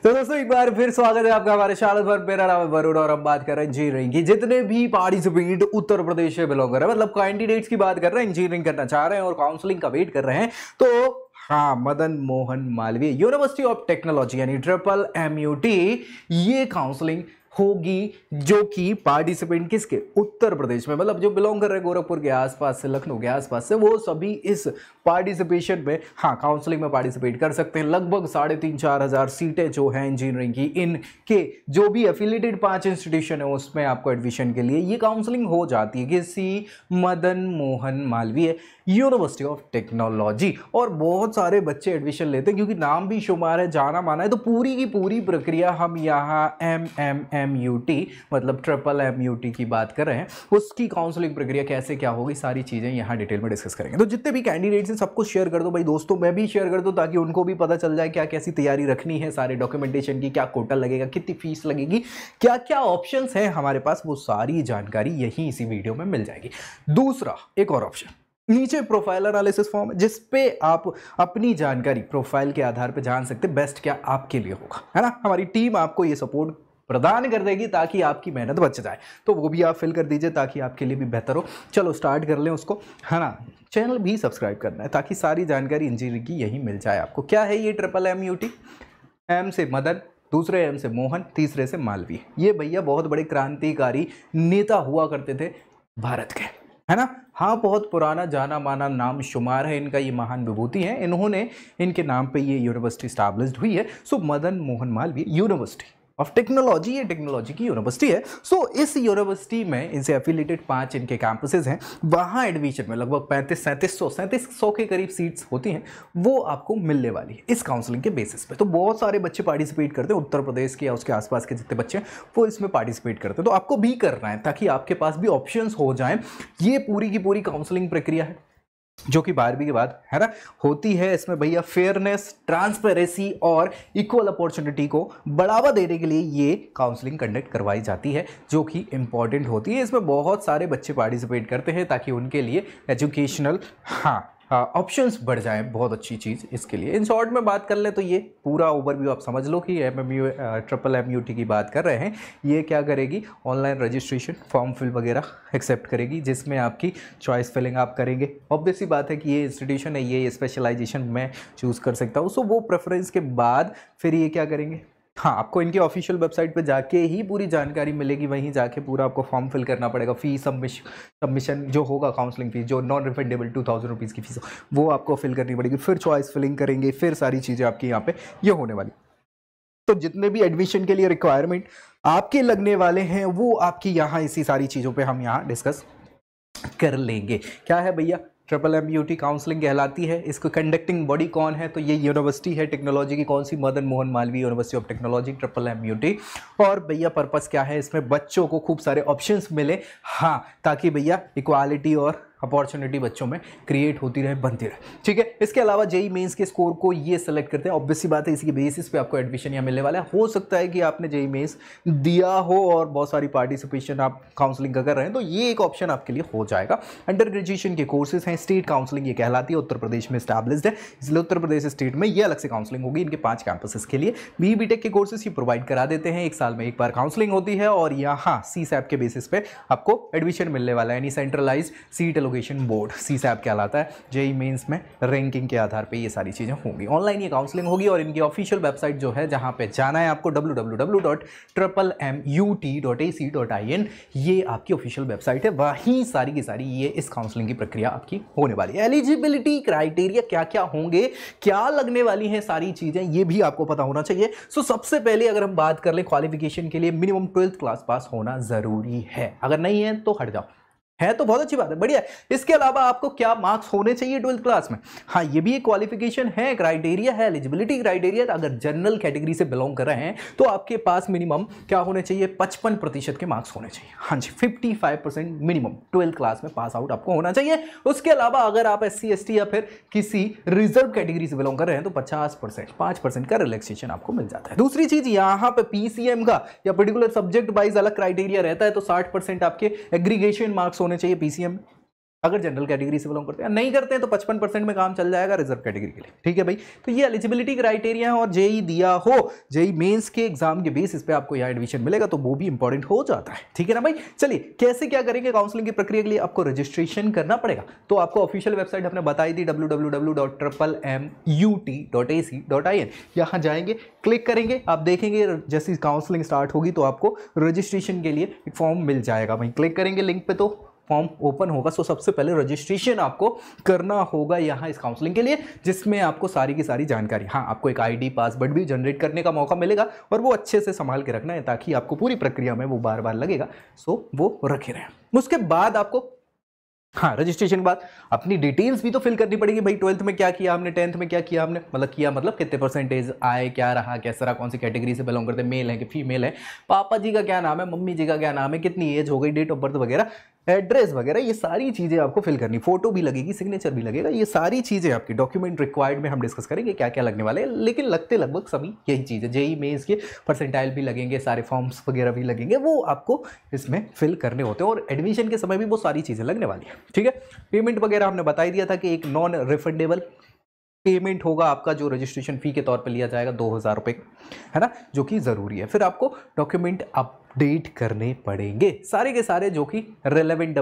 तो दोस्तों एक बार फिर स्वागत है आपका हमारे चैनल पर। मेरा नाम है वरुण और हम बात कर रहे हैं इंजीनियरिंग की। जितने भी पार्टिसिपेंट उत्तर प्रदेश से बिलोंग कर रहे हैं, मतलब कैंडिडेट्स की बात कर रहे हैं, इंजीनियरिंग करना चाह रहे हैं और काउंसलिंग का वेट कर रहे हैं, तो हाँ, Madan Mohan Malaviya university of technology यानी MMUT ये काउंसलिंग होगी, जो कि पार्टिसिपेंट किसके, उत्तर प्रदेश में, मतलब जो बिलोंग कर रहे हैं गोरखपुर के आसपास से, लखनऊ के आसपास से, वो सभी इस पार्टिसिपेशन में, हाँ, काउंसलिंग में पार्टिसिपेट कर सकते हैं। लगभग 3,500-4 हज़ार सीटें जो हैं इंजीनियरिंग की, इनके जो भी एफिलिएटेड 5 इंस्टीट्यूशन है उसमें आपको एडमिशन के लिए ये काउंसलिंग हो जाती है किसी Madan Mohan Malaviya university of technology. और बहुत सारे बच्चे एडमिशन लेते हैं क्योंकि नाम भी शुमार है, जाना माना है। तो पूरी की पूरी प्रक्रिया हम यहाँ MMUT मतलब MMUT की बात कर रहे हैं, उसकी काउंसलिंग प्रक्रिया कैसे क्या होगी, सारी चीज़ें यहाँ डिटेल में डिस्कस करेंगे। तो जितने भी कैंडिडेट्स हैं सबको शेयर कर दो भाई दोस्तों, मैं भी शेयर कर दूँ ताकि उनको भी पता चल जाए क्या कैसी तैयारी रखनी है, सारे डॉक्यूमेंटेशन की, क्या कोटा लगेगा, कितनी फीस लगेगी, क्या क्या ऑप्शंस हैं हमारे पास, वो सारी जानकारी यहीं इसी वीडियो में मिल जाएगी। दूसरा एक और ऑप्शन, नीचे प्रोफाइल एनालिसिस फॉर्म है जिस पे आप अपनी जानकारी प्रोफाइल के आधार पे जान सकते हैं बेस्ट क्या आपके लिए होगा, है ना। हमारी टीम आपको ये सपोर्ट प्रदान कर देगी ताकि आपकी मेहनत बच जाए, तो वो भी आप फिल कर दीजिए ताकि आपके लिए भी बेहतर हो। चलो स्टार्ट कर लें उसको, है ना। चैनल भी सब्सक्राइब करना है ताकि सारी जानकारी इंजीनियरिंग की यही मिल जाए आपको। क्या है ये MMUT? एम से मदन, दूसरे एम से मोहन, तीसरे से मालवीय। ये भैया बहुत बड़े क्रांतिकारी नेता हुआ करते थे भारत के, है ना। हाँ, बहुत पुराना जाना माना नाम शुमार है इनका, ये महान विभूति है, इन्होंने, इनके नाम पे ये यूनिवर्सिटी स्टैब्लिश्ड हुई है। So Madan Mohan Malaviya university of technology, ये टेक्नोलॉजी की यूनिवर्सिटी है। सो इस यूनिवर्सिटी में इनसे एफिलिएटेड 5 इनके कैंपसेस हैं। वहाँ एडमिशन में लगभग 3700 के करीब सीट्स होती हैं, वो आपको मिलने वाली है इस काउंसलिंग के बेसिस पे। तो बहुत सारे बच्चे पार्टिसिपेट करते हैं, उत्तर प्रदेश के या उसके आसपास के जितने बच्चे हैं वो इसमें पार्टिसिपेट करते हैं। तो आपको भी करना है ताकि आपके पास भी ऑप्शंस हो जाएं। ये पूरी की पूरी काउंसलिंग प्रक्रिया है जो कि 12वीं के बाद, है ना, होती है। इसमें भैया फेयरनेस, ट्रांसपेरेंसी और इक्वल अपॉर्चुनिटी को बढ़ावा देने के लिए ये काउंसलिंग कंडक्ट करवाई जाती है, जो कि इंपॉर्टेंट होती है। इसमें बहुत सारे बच्चे पार्टिसिपेट करते हैं ताकि उनके लिए एजुकेशनल, हाँ, ऑप्शंस बढ़ जाएं। बहुत अच्छी चीज़ इसके लिए। इन शॉर्ट में बात कर ले तो ये पूरा ओवरव्यू आप समझ लो कि MMUT की बात कर रहे हैं। ये क्या करेगी, ऑनलाइन रजिस्ट्रेशन, फॉर्म फिल वगैरह एक्सेप्ट करेगी, जिसमें आपकी चॉइस फिलिंग आप करेंगे। ऑब्वियस सी बात है कि ये इंस्टीट्यूशन है, ये स्पेशलाइजेशन मैं चूज़ कर सकता हूँ। सो वो प्रेफरेंस के बाद फिर ये क्या करेंगे, हाँ, आपको इनकी ऑफिशियल वेबसाइट पे जाके ही पूरी जानकारी मिलेगी। वहीं जाके पूरा आपको फॉर्म फिल करना पड़ेगा। फीस सबमिशन जो होगा, काउंसलिंग फीस जो नॉन रिफंडेबल 2000 रुपीज़ की फीस, वो आपको फिल करनी पड़ेगी। फिर चॉइस फिलिंग करेंगे, फिर सारी चीज़ें आपकी यहाँ पे ये होने वाली। तो जितने भी एडमिशन के लिए रिक्वायरमेंट आपके लगने वाले हैं वो आपकी यहाँ इसी सारी चीज़ों पर हम यहाँ डिस्कस कर लेंगे। क्या है भैया, MMUT काउंसलिंग कहलाती है। इसको कंडक्टिंग बॉडी कौन है, तो ये यूनिवर्सिटी है टेक्नोलॉजी की। कौन सी, Madan Mohan Malaviya university of technology MMUT। और भैया पर्पस क्या है, इसमें बच्चों को खूब सारे ऑप्शंस मिले, हाँ, ताकि भैया इक्वालिटी और अपॉर्चुनिटी बच्चों में क्रिएट होती रहे, बनती रहे, ठीक है। इसके अलावा जेई मेंस के स्कोर को ये सेलेक्ट करते हैं। ऑब्वियस सी बात है, इसी के बेसिस पे आपको एडमिशन यहाँ मिलने वाला है। हो सकता है कि आपने जेई मेंस दिया हो और बहुत सारी पार्टिसिपेशन आप काउंसलिंग का कर रहे हैं, तो ये एक ऑप्शन आपके लिए हो जाएगा। अंडर ग्रेजुएशन के कोर्सेज हैं, स्टेट काउंसलिंग ये कहलाती है, उत्तर प्रदेश में स्टैब्लिश्ड है, इसलिए उत्तर प्रदेश स्टेट में ये अलग से काउंसलिंग होगी इनके 5 कैंपसेस के लिए। BTech के कोर्सेज ये प्रोवाइड करा देते हैं, 1 साल में 1 बार काउंसलिंग होती है और यहाँ CSAP के बेसिस पे आपको एडमिशन मिलने वाला है, यानी centralised seat allocation board, CSAP कहलाता है। जेई मेंस में रैंकिंग के आधार पे ये सारी चीज़ें होंगी। ऑनलाइन ये काउंसलिंग होगी और इनकी ऑफिशियल वेबसाइट जो है, जहाँ पे जाना है आपको, www.MMUT.ac.in, ये आपकी ऑफिशियल वेबसाइट है। वहीं सारी की सारी ये इस काउंसलिंग की प्रक्रिया आपकी होने वाली है। एलिजिबिलिटी क्राइटेरिया क्या क्या होंगे, क्या लगने वाली हैं सारी चीज़ें, ये भी आपको पता होना चाहिए। सो सबसे पहले अगर हम बात कर लें क्वालिफिकेशन के लिए, मिनिमम 12th क्लास पास होना ज़रूरी है। अगर नहीं है तो हट जाओ, है तो बहुत अच्छी बात है, बढ़िया है। इसके अलावा आपको क्या मार्क्स होने चाहिए 12th क्लास में, हाँ, ये भी एक क्वालिफिकेशन है, क्राइटेरिया है, एलिजिबिलिटी क्राइटेरिया। अगर जनरल कैटेगरी से बिलोंग कर रहे हैं तो आपके पास मिनिमम क्या होने चाहिए, 55% के मार्क्स होने चाहिए। हाँ जी, 55% मिनिमम 12th क्लास में पास आउट आपको होना चाहिए। उसके अलावा अगर आप SC ST या फिर किसी रिजर्व कैटेगरी से बिलोंग कर रहे हैं तो 50%, 5% का रिलैक्सेशन आपको मिल जाता है। दूसरी चीज, यहाँ पे PCM का या पर्टिकुलर सब्जेक्ट वाइज अलग क्राइटेरिया रहता है, तो 60% आपके एग्रीगेशन मार्क्स होने चाहिए PCM। अगर जनरल कैटेगरी से बिलोंग करते हैं, नहीं करते हैं तो 55% में काम चल जाएगा रिजर्व कैटेगरी के लिए। ठीक है भाई, तो ये एलिजिबिलिटी क्राइटेरिया है और जेई दिया हो, जेई मेंस के एग्जाम के बेसिस पे आपको यहाँ एडमिशन मिलेगा, तो वो भी इंपॉर्टेंट हो जाता है। ठीक है ना भाई, चलिए कैसे क्या करेंगे काउंसलिंग की प्रक्रिया के लिए, आपको रजिस्ट्रेशन करना पड़ेगा। तो आपको ऑफिशियल वेबसाइट हमने बताई थी www.mut.ac.in, यहाँ जाएंगे, क्लिक करेंगे, आप देखेंगे जैसी काउंसलिंग स्टार्ट होगी तो आपको रजिस्ट्रेशन के लिए एक फॉर्म मिल जाएगा। वहीं क्लिक करेंगे लिंक पे तो फॉर्म ओपन होगा। सो सबसे पहले रजिस्ट्रेशन आपको करना होगा यहाँ इस काउंसलिंग के लिए, जिसमें आपको सारी की सारी जानकारी, हाँ आपको एक आईडी पासवर्ड भी जनरेट करने का मौका मिलेगा और वो अच्छे से संभाल के रखना है ताकि आपको पूरी प्रक्रिया में वो बार बार लगेगा, सो वो रखे रहें। उसके बाद आपको हाँ रजिस्ट्रेशन के बाद अपनी डिटेल्स भी तो फिल करनी पड़ेगी भाई, 12th में क्या किया हमने, 10th में क्या किया हमने, मतलब कितने परसेंटेज आए, क्या रहा, कैसा रहा, कौन सी कैटेगरी से बिलोंग करते हैं, मेल है कि फीमेल है, पापा जी का क्या नाम है, मम्मी जी का क्या नाम है, कितनी एज हो गई, डेट ऑफ बर्थ वगैरह, एड्रेस वगैरह, ये सारी चीज़ें आपको फिल करनी, फोटो भी लगेगी, सिग्नेचर भी लगेगा, ये सारी चीज़ें आपकी डॉक्यूमेंट रिक्वायर्ड में हम डिस्कस करेंगे क्या क्या लगने वाले हैं, लेकिन लगते लगभग सभी यही चीज़ है। जेई मेंस के परसेंटाइल भी लगेंगे, सारे फॉर्म्स वगैरह भी लगेंगे, वो आपको इसमें फिल करने होते हैं और एडमिशन के समय भी वो सारी चीज़ें लगने वाली है। ठीक है, पेमेंट वगैरह हमने बता ही दिया था कि एक नॉन रिफंडेबल पेमेंट होगा आपका, जो रजिस्ट्रेशन फी के तौर पे लिया जाएगा 2000 रुपये, है ना, जो कि ज़रूरी है। फिर आपको डॉक्यूमेंट अपडेट करने पड़ेंगे, सारे के सारे जो कि रेलेवेंट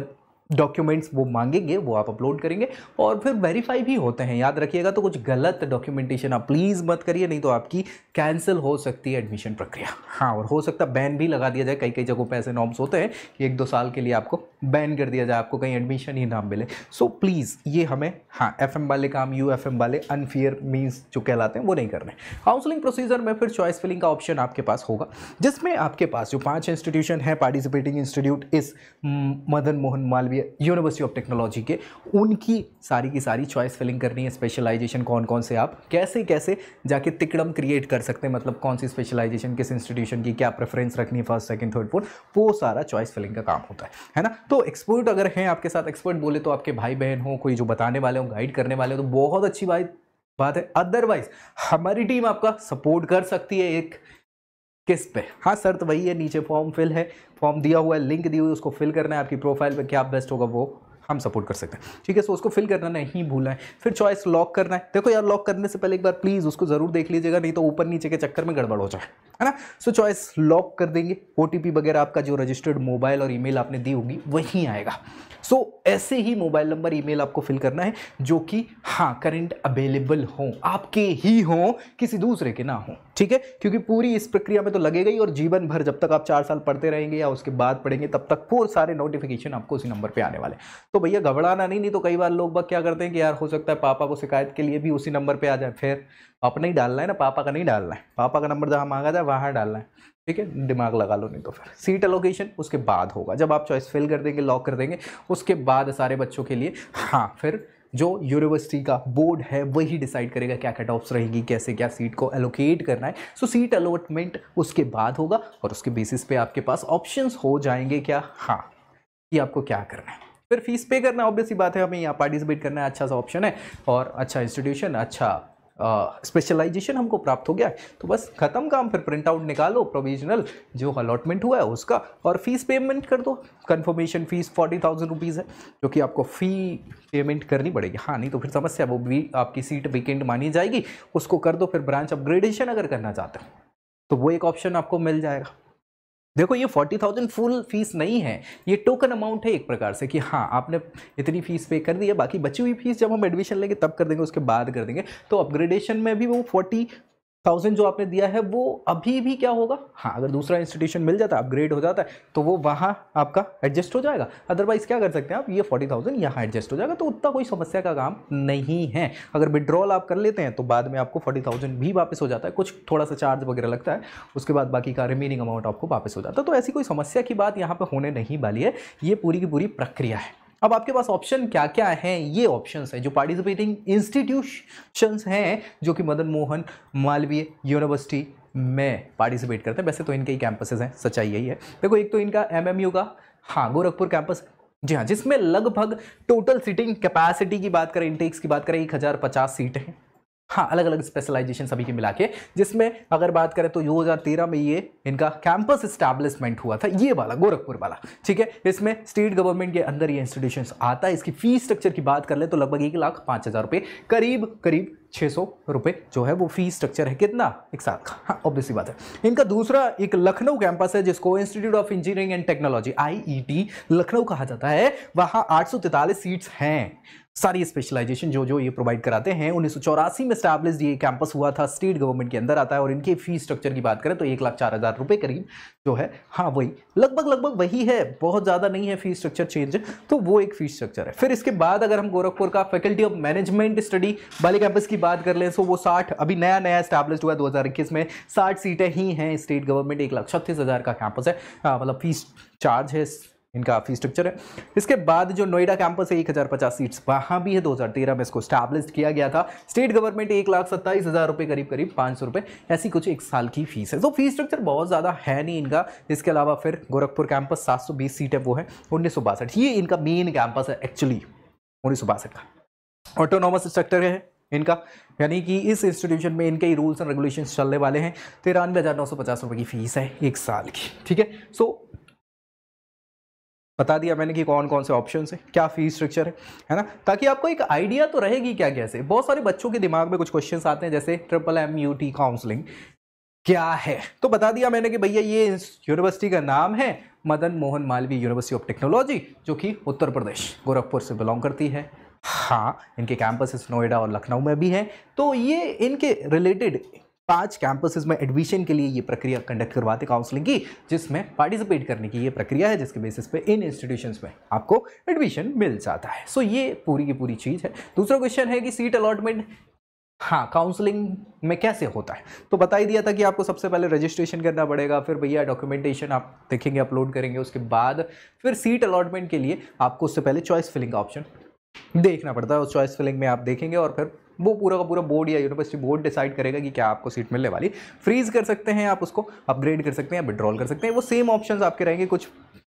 डॉक्यूमेंट्स वो मांगेंगे वो आप अपलोड करेंगे और फिर वेरीफाई भी होते हैं, याद रखिएगा। तो कुछ गलत डॉक्यूमेंटेशन आप प्लीज़ मत करिए, नहीं तो आपकी कैंसिल हो सकती है एडमिशन प्रक्रिया। हाँ, और हो सकता है बैन भी लगा दिया जाए, कई कई जगहों पे ऐसे नॉर्म्स होते हैं कि 1-2 साल के लिए आपको बैन कर दिया जाए, आपको कहीं एडमिशन ही ना मिले। सो प्लीज़ ये हमें, हाँ FM वाले काम, UFM वाले अनफेयर मीन्स जो कहलाते हैं वो नहीं करने। काउंसलिंग प्रोसीजर में फिर चॉइस फिलिंग का ऑप्शन आपके पास होगा, जिसमें आपके पास जो 5 इंस्टीट्यूशन है पार्टिसिपेटिंग इंस्टीट्यूट इस Madan Mohan Malaviya university of technology के, उनकी सारी की सारी चॉइस फिलिंग करनी है। स्पेशलाइजेशन कौन कौन से आप कैसे कैसे जाके तिकड़म क्रिएट कर सकते हैं, मतलब कौन सी स्पेशलाइजेशन किस इंस्टीट्यूशन की क्या प्रेफरेंस रखनी है, फर्स्ट सेकंड थर्ड फोर्थ, वो सारा चॉइस फिलिंग का काम होता है ना। तो एक्सपर्ट अगर हैं आपके साथ, एक्सपर्ट बोले तो आपके भाई बहन हो, कोई जो बताने वाले हो, गाइड करने वाले हो, तो बहुत अच्छी बात है। अदरवाइज हमारी टीम आपका सपोर्ट कर सकती है एक किस पे, हाँ शर्त वही है, नीचे फॉर्म फिल है, फॉर्म दिया हुआ है, लिंक दी हुई है, उसको फिल करना है, आपकी प्रोफाइल पे क्या बेस्ट होगा वो हम सपोर्ट कर सकते हैं। ठीक है, सो उसको फिल करना नहीं भूलना है। फिर चॉइस लॉक करना है। देखो यार, लॉक करने से पहले एक बार प्लीज़ उसको ज़रूर देख लीजिएगा, नहीं तो ऊपर नीचे के चक्कर में गड़बड़ हो जाए, है ना। सो चॉइस लॉक कर देंगे, OTP वगैरह आपका जो रजिस्टर्ड मोबाइल और ईमेल आपने दी होगी वहीं आएगा। सो ऐसे ही मोबाइल नंबर ईमेल आपको फिल करना है जो कि हाँ करंट अवेलेबल हो, आपके ही हो, किसी दूसरे के ना हो। ठीक है, क्योंकि पूरी इस प्रक्रिया में तो लगेगा ही, और जीवन भर जब तक आप 4 साल पढ़ते रहेंगे या उसके बाद पढ़ेंगे तब तक वो सारे नोटिफिकेशन आपको उसी नंबर पे आने वाले। तो भैया घबराना नहीं तो कई बार लोग बाग क्या करते हैं कि यार हो सकता है पापा को शिकायत के लिए भी उसी नंबर पे आ जाए, फिर अपना ही डालना है ना, पापा का नहीं डालना है, पापा का नंबर जहाँ मांगा जाए वहाँ डालना है। ठीक है, दिमाग लगा लो, नहीं तो फिर सीट एलोकेशन उसके बाद होगा, जब आप चॉइस फिल कर देंगे, लॉक कर देंगे, उसके बाद सारे बच्चों के लिए हाँ फिर जो यूनिवर्सिटी का बोर्ड है वही डिसाइड करेगा क्या कट ऑफ्स रहेगी, कैसे क्या सीट को एलोकेट करना है। सो सीट अलॉटमेंट उसके बाद होगा और उसके बेसिस पे आपके पास ऑप्शंस हो जाएंगे क्या, हाँ कि आपको क्या करना है। फिर फीस पे करना, ऑब्वियस ही बात है, हमें यहाँ पार्टिसिपेट करना है, अच्छा सा ऑप्शन है और अच्छा इंस्टीट्यूशन, अच्छा स्पेशलाइजेशन हमको प्राप्त हो गया है, तो बस खत्म काम। फिर प्रिंट आउट निकालो प्रोविजनल जो अलॉटमेंट हुआ है उसका, और फीस पेमेंट कर दो। कंफर्मेशन फीस 40,000 रुपीज़ है जो कि आपको फ़ी पेमेंट करनी पड़ेगी, हाँ नहीं तो फिर समस्या, वो भी आपकी सीट वेकेंट मानी जाएगी, उसको कर दो। फिर ब्रांच अपग्रेडेशन अगर करना चाहते हो तो वो एक ऑप्शन आपको मिल जाएगा। देखो ये 40,000 फुल फीस नहीं है, ये टोकन अमाउंट है एक प्रकार से कि हाँ आपने इतनी फीस पे कर दी है, बाकी बची हुई फीस जब हम एडमिशन लेंगे तब कर देंगे, उसके बाद कर देंगे। तो अपग्रेडेशन में भी वो 40,000 जो आपने दिया है वो अभी भी क्या होगा, हाँ अगर दूसरा इंस्टीट्यूशन मिल जाता है, अपग्रेड हो जाता है तो वो वहाँ आपका एडजस्ट हो जाएगा। अदरवाइज क्या कर सकते हैं आप, ये 40,000 यहाँ एडजस्ट हो जाएगा, तो उतना कोई समस्या का काम नहीं है। अगर विड्रॉल आप कर लेते हैं तो बाद में आपको 40,000 भी वापस हो जाता है, कुछ थोड़ा सा चार्ज वगैरह लगता है, उसके बाद बाकी का रिमेनिंग अमाउंट आपको वापस हो जाता है। तो ऐसी कोई समस्या की बात यहाँ पर होने नहीं वाली है, ये पूरी की पूरी प्रक्रिया है। अब आपके पास ऑप्शन क्या क्या हैं, ये ऑप्शंस हैं जो पार्टिसिपेटिंग इंस्टीट्यूशंस हैं जो कि मदन मोहन मालवीय यूनिवर्सिटी में पार्टिसिपेट करते हैं। वैसे तो इनके ही कैंपसेस हैं, सच्चाई यही है। देखो एक तो इनका MMU का हाँ गोरखपुर कैंपस, जी हाँ, जिसमें लगभग टोटल सीटिंग कैपेसिटी की बात करें, इंटेक्स की बात करें 1050 सीटें हैं। हाँ, अलग अलग स्पेशलाइजेशन सभी के मिला के, जिसमें अगर बात करें तो 2013 में ये इनका कैंपस एस्टैब्लिशमेंट हुआ था, ये वाला गोरखपुर वाला, ठीक है। इसमें स्टेट गवर्नमेंट के अंदर ये इंस्टीट्यूशन आता है। इसकी फीस स्ट्रक्चर की बात कर ले तो लगभग 1,05,000 रुपये, करीब 600 रुपये जो है वो फीस स्ट्रक्चर है। कितना? एक साल का। हाँ, ऑब्वियसली बात है। इनका दूसरा एक लखनऊ कैंपस है जिसको institute of engineering and technology IET Lucknow कहा जाता है। वहाँ 843 सीट्स हैं। सारी स्पेशलाइजेशन जो ये प्रोवाइड कराते हैं। 1984 में स्टैब्लिश्ड ये कैंपस हुआ था, स्टेट गवर्नमेंट के अंदर आता है। और इनके फीस स्ट्रक्चर की बात करें तो 1,04,000 रुपये करीब जो है, हाँ वही लगभग वही है, बहुत ज़्यादा नहीं है फीस स्ट्रक्चर चेंज, तो वो एक फीस स्ट्रक्चर है। फिर इसके बाद अगर हम गोरखपुर का फैकल्टी ऑफ मैनेजमेंट स्टडी वाले कैंपस की बात कर लें तो वो 60, अभी नया स्टैब्लिश्ड हुआ 2021 में, 60 सीटें ही हैं। स्टेट गवर्नमेंट 1,36,000 का कैंपस है, मतलब फीस चार्ज है, इनका फीस स्ट्रक्चर है। इसके बाद जो नोएडा कैंपस है 1,050 सीट्स, वहाँ भी है, 2013 में इसको स्टैब्लिश्ड किया गया था। स्टेट गवर्नमेंट 1,27,000 रुपये, करीब 500 रुपये, ऐसी कुछ एक साल की फीस है। तो फीस स्ट्रक्चर बहुत ज़्यादा है नहीं इनका। इसके अलावा फिर गोरखपुर कैंपस 720 सीट है, वो है 1962, ये इनका मेन कैंपस है एक्चुअली 1962 का। ऑटोनॉमस स्ट्रक्चर है इनका, यानी कि इस इंस्टीट्यूशन में इनके रूल्स एंड रेगुलेशंस चलने वाले हैं। 93,950 रुपये की फीस है एक साल की, ठीक है। सो बता दिया मैंने कि कौन कौन से ऑप्शन है, क्या फीस स्ट्रक्चर है ना, ताकि आपको एक आइडिया तो रहेगी क्या कैसे। बहुत सारे बच्चों के दिमाग में कुछ क्वेश्चंस आते हैं जैसे MMUT काउंसलिंग क्या है, तो बता दिया मैंने कि भैया ये यूनिवर्सिटी का नाम है Madan Mohan Malaviya university of technology, जो कि उत्तर प्रदेश गोरखपुर से बिलोंग करती है। हाँ, इनके कैंपसेस नोएडा और लखनऊ में भी हैं। तो ये इनके रिलेटेड 5 कैंपसेस में एडमिशन के लिए ये प्रक्रिया कंडक्ट करवाते काउंसलिंग की, जिसमें पार्टिसिपेट करने की ये प्रक्रिया है, जिसके बेसिस पे इन इंस्टीट्यूशंस में आपको एडमिशन मिल जाता है। सो ये पूरी की पूरी चीज़ है। दूसरा क्वेश्चन है कि सीट अलॉटमेंट, हाँ, काउंसलिंग में कैसे होता है, तो बता ही दिया था कि आपको सबसे पहले रजिस्ट्रेशन करना पड़ेगा, फिर भैया डॉक्यूमेंटेशन आप देखेंगे अपलोड करेंगे, उसके बाद फिर सीट अलॉटमेंट के लिए आपको उससे पहले चॉइस फिलिंग का ऑप्शन देखना पड़ता है। उस चॉइस फिलिंग में आप देखेंगे और फिर वो पूरा का पूरा बोर्ड या यूनिवर्सिटी बोर्ड डिसाइड करेगा कि क्या आपको सीट मिलने वाली। फ्रीज कर सकते हैं आप उसको, अपग्रेड कर सकते हैं, विड्रॉल कर सकते हैं, वो सेम ऑप्शंस आपके रहेंगे। कुछ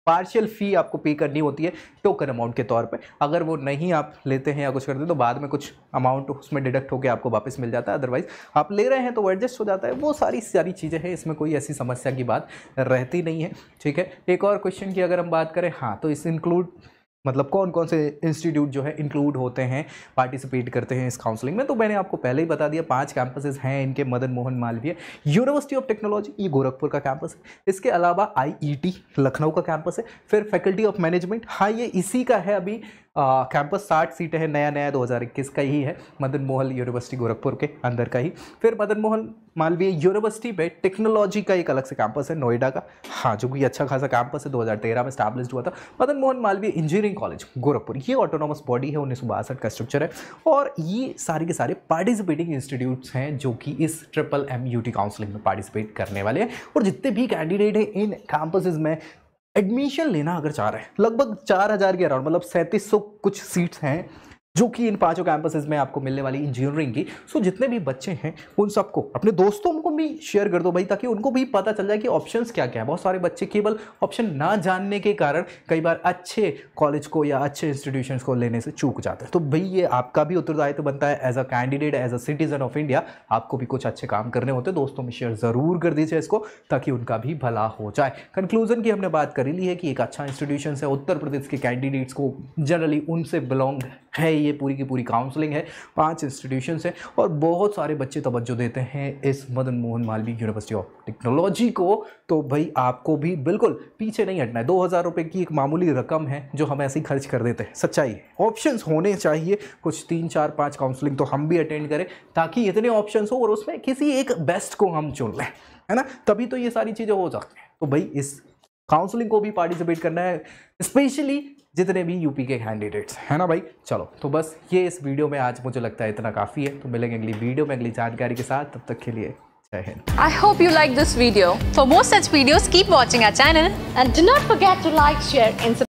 पार्शियल फ़ी आपको पे करनी होती है टोकन अमाउंट के तौर पे, अगर वो नहीं आप लेते हैं या कुछ करते हैं तो बाद में कुछ अमाउंट उसमें डिडक्ट होकर आपको वापस मिल जाता है, अदरवाइज आप ले रहे हैं तो एडजस्ट हो जाता है। वो सारी चीज़ें हैं, इसमें कोई ऐसी समस्या की बात रहती नहीं है, ठीक है। एक और क्वेश्चन की अगर हम बात करें, हाँ, तो इस इंक्लूड मतलब कौन कौन से इंस्टीट्यूट जो है इंक्लूड होते हैं, पार्टिसिपेट करते हैं इस काउंसलिंग में, तो मैंने आपको पहले ही बता दिया। 5 कैंपसेस हैं इनके, Madan Mohan Malaviya university of technology, ये गोरखपुर का कैंपस है। इसके अलावा IET लखनऊ का कैंपस है। फिर फैकल्टी ऑफ मैनेजमेंट, हाँ, ये इसी का है अभी कैंपस, 60 सीटें हैं, नया 2021 का ही है, मदन मोहन यूनिवर्सिटी गोरखपुर के अंदर का ही। फिर मदन मोहन मालवीय यूनिवर्सिटी पे टेक्नोलॉजी का एक अलग से कैंपस है नोएडा का, हाँ, जो कि अच्छा खासा कैंपस है, 2013 में स्टैब्लिश्ड हुआ था। मदन मोहन मालवीय इंजीनियरिंग कॉलेज गोरखपुर, ये ऑटोनॉमस बॉडी है, 1962 का स्ट्रक्चर है। और ये सारे के सारे पार्टिसिपेटिंग इंस्टीट्यूट्स हैं जो कि इस MMUT काउंसलिंग में पार्टिसिपेट करने वाले हैं। और जितने भी कैंडिडेट हैं इन कैंपसेस में एडमिशन लेना अगर चाह रहे हैं, लगभग 4,000 के अराउंड, मतलब 3700 कुछ सीट्स हैं जो कि इन 5 कैंपसेस में आपको मिलने वाली इंजीनियरिंग की। सो जितने भी बच्चे हैं उन सबको, अपने दोस्तों को भी शेयर कर दो भाई, ताकि उनको भी पता चल जाए कि ऑप्शंस क्या क्या है। बहुत सारे बच्चे केवल ऑप्शन ना जानने के कारण कई बार अच्छे कॉलेज को या अच्छे इंस्टीट्यूशंस को लेने से चूक जाते हैं। तो भाई ये आपका भी उत्तरदायित्व बनता है as a candidate, as a citizen of India, आपको भी कुछ अच्छे काम करने होते हैं। दोस्तों में शेयर ज़रूर कर दीजिए इसको, ताकि उनका भी भला हो जाए। कंक्लूजन की हमने बात कर ली है कि एक अच्छा इंस्टीट्यूशन है, उत्तर प्रदेश के कैंडिडेट्स को जनरली उनसे बिलोंग है, ये पूरी की पूरी काउंसलिंग है, 5 इंस्टीट्यूशन है और बहुत सारे बच्चे तवज्जो देते हैं इस Madan Mohan Malaviya university of technology को। तो भाई आपको भी बिल्कुल पीछे नहीं हटना है। 2,000 रुपये की एक मामूली रकम है जो हम ऐसे ही खर्च कर देते हैं, सच्चाई है। ऑप्शंस होने चाहिए कुछ 3, 4, 5 काउंसलिंग तो हम भी अटेंड करें, ताकि इतने ऑप्शंस हो और उसमें किसी एक बेस्ट को हम चुन लें, है ना, तभी तो ये सारी चीज़ें हो जाती हैं। तो भाई इस काउंसलिंग को भी पार्टिसिपेट करना है, स्पेशली जितने भी यूपी के कैंडिडेट्स है ना भाई। चलो, तो बस ये इस वीडियो में आज मुझे लगता है इतना काफ़ी है। तो मिलेंगे अगली वीडियो में अगली जानकारी के साथ, तब तक के लिए जय Hind. I hope you like this video. For more such videos, keep watching our channel and do not forget to like, share and subscribe.